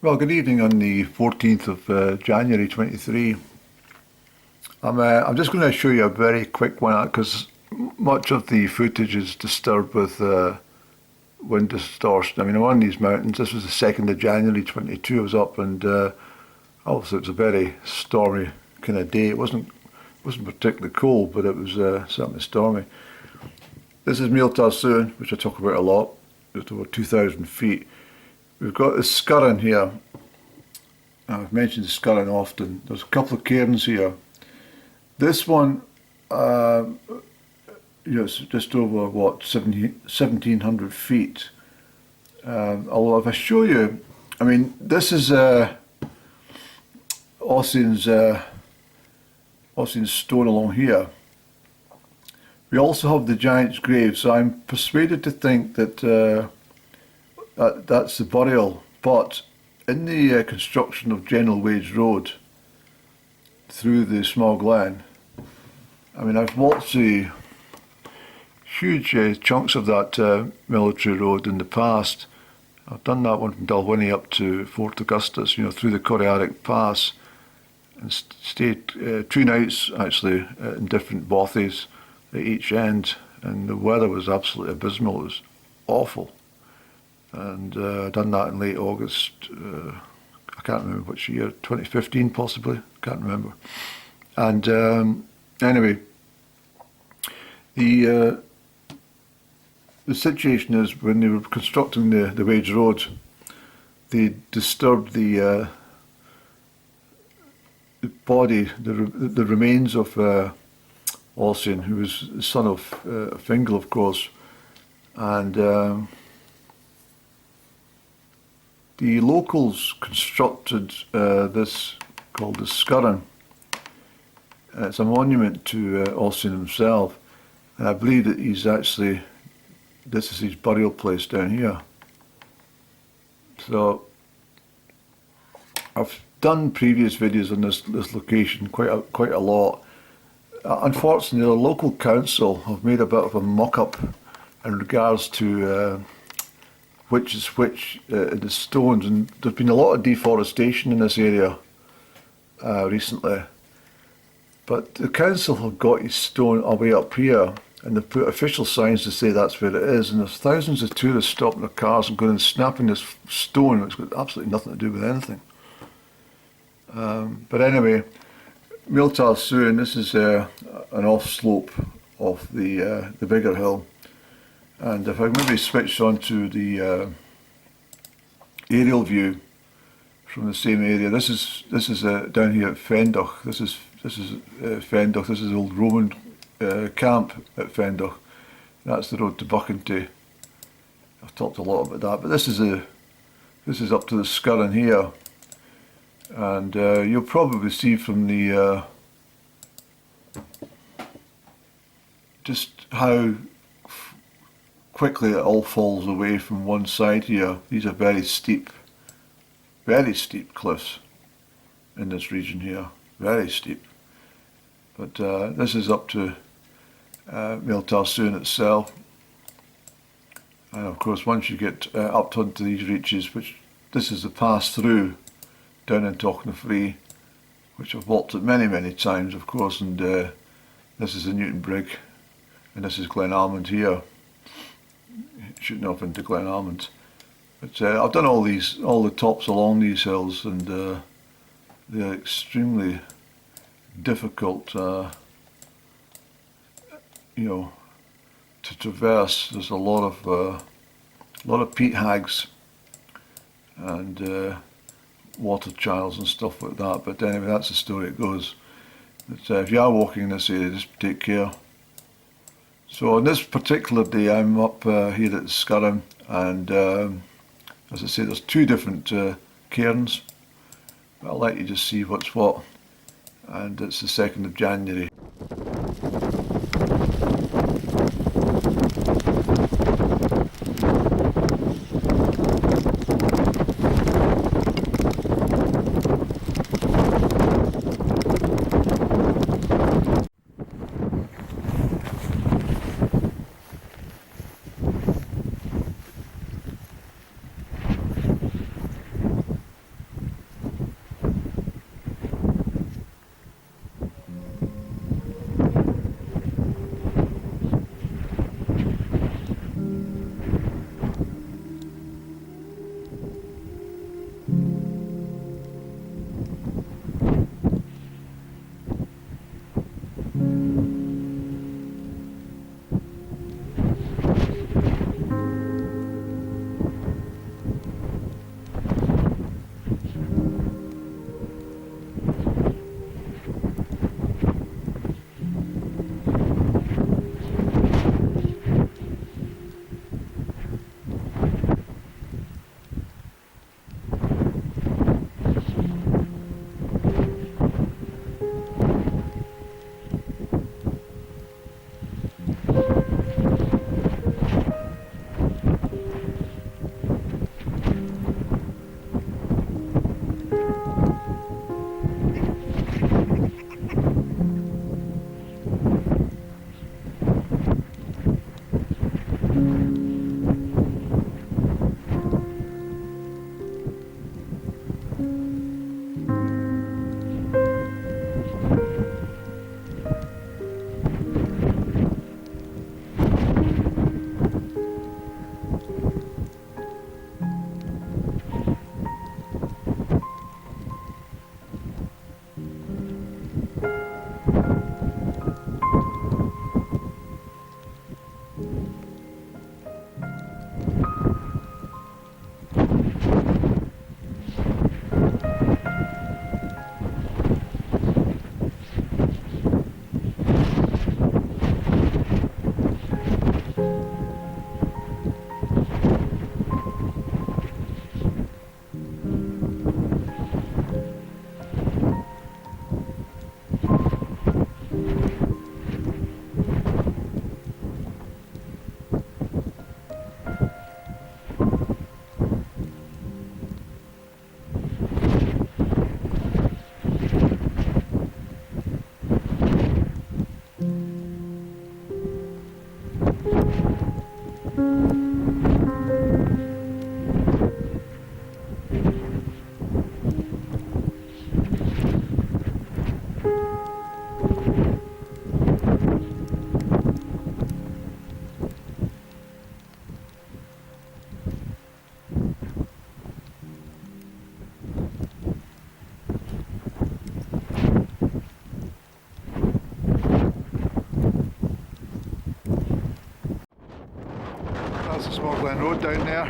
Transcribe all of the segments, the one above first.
Well, good evening on the 14th of January 23. I'm just going to show you a very quick one because much of the footage is disturbed with wind distortion. I mean, I'm on these mountains. This was the 2nd of January 22. I was up and obviously it was a very stormy kind of day. It wasn't particularly cold, but it was certainly stormy. This is Amulree, which I talk about a lot. It's over 2,000 feet. We've got the Scurran here. I've mentioned the Scurran often. There's a couple of cairns here. This one, it's just over, 1,700 feet. Although if I show you, I mean, this is Ossian's stone along here. We also have the giant's grave, so I'm persuaded to think that that's the burial. But in the construction of General Wage Road through the Sma Glen, I mean, I've walked the huge chunks of that military road in the past. I've done that one from Dalwhinnie up to Fort Augustus, through the Corriaric Pass, and stayed 2 nights actually in different bothies at each end, and the weather was absolutely abysmal. It was awful. And done that in late August, I can't remember which year, 2015 possibly, can't remember. And anyway, the situation is when they were constructing the Wage Road, they disturbed the body, the remains of Ossian, who was the son of Fingal, of course, and the locals constructed this called the Scurran. It's a monument to Ossian himself, and I believe that this is his burial place down here. So I've done previous videos on this location quite a lot. Unfortunately, the local council have made a bit of a muck-up in regards to which is which in the stones, and there's been a lot of deforestation in this area recently. But the council have got his stone away up here, and they've put official signs to say that's where it is, and there's thousands of tourists stopping their cars and going and snapping this stone, which has got absolutely nothing to do with anything. But anyway, Amulree, and this is an off slope of the bigger hill. And if I maybe switch on to the aerial view from the same area, this is down here at Fendoch. This is Fendoch. This is the old Roman camp at Fendoch. That's the road to Buckenty. I've talked a lot about that, but this is up to the Scurran here, and you'll probably see from the just how quickly it all falls away from one side here. These are very steep cliffs in this region here, very steep. But this is up to Amulree itself, and of course once you get up onto these reaches, which this is the pass through down into Amulree, which I've walked it many times, of course, and this is the Newton Brig, and this is Glen Almond here, shooting off into Glen Almond. But I've done all the tops along these hills, and they're extremely difficult, to traverse. There's a lot of peat hags and water childs and stuff like that. But anyway, that's the story it goes. But if you are walking in this area, just take care. So on this particular day, I'm up here at Scurran, and as I say, there's 2 different cairns. I'll let you just see what's what, and it's the 2nd of January. Glen Road down there,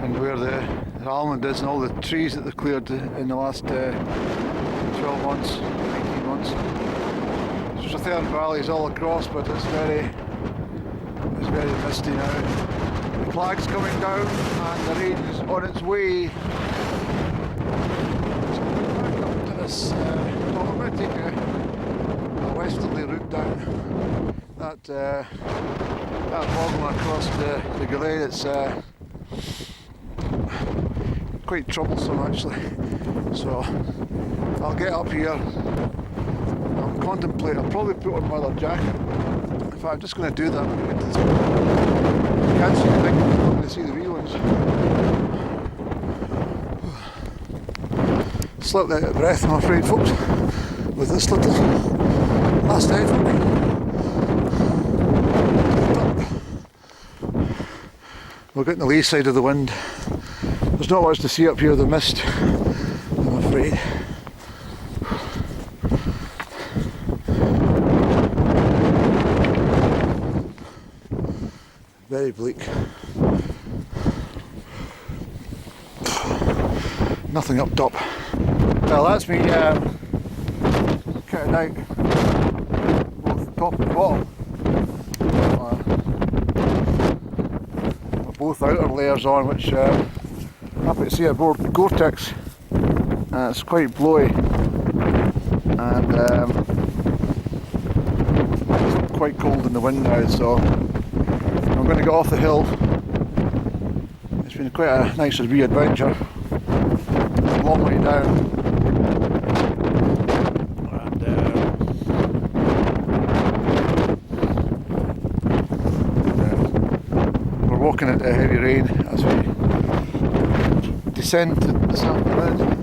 and where the almond is and all the trees that they cleared in the last 12 months, 19 months. Strathearn Valley is all across, but it's very misty now. The clag's coming down and the rain is on its way. So we're back up to this, well, I'm going to take a westerly route down that boggle across the Glen. It's quite troublesome actually. So I'll get up here. I'll contemplate. I'll probably put on my other jacket. In fact, I'm just going to do that. You can't see the big ones, you're not going to see the wee ones. Slightly out of breath, I'm afraid, folks, with this little last effort. We're getting the lee side of the wind. There's not much to see up here, the mist, I'm afraid. Very bleak. Nothing up top. Well, that's me cutting out both top and bottom. Both outer layers on, which happy to see aboard Gore-Tex. It's quite blowy and it's quite cold in the wind now, so I'm going to get off the hill. It's been quite a nice wee adventure. A long way down. And we're walking into heavy rain as we descend to Sma Glen.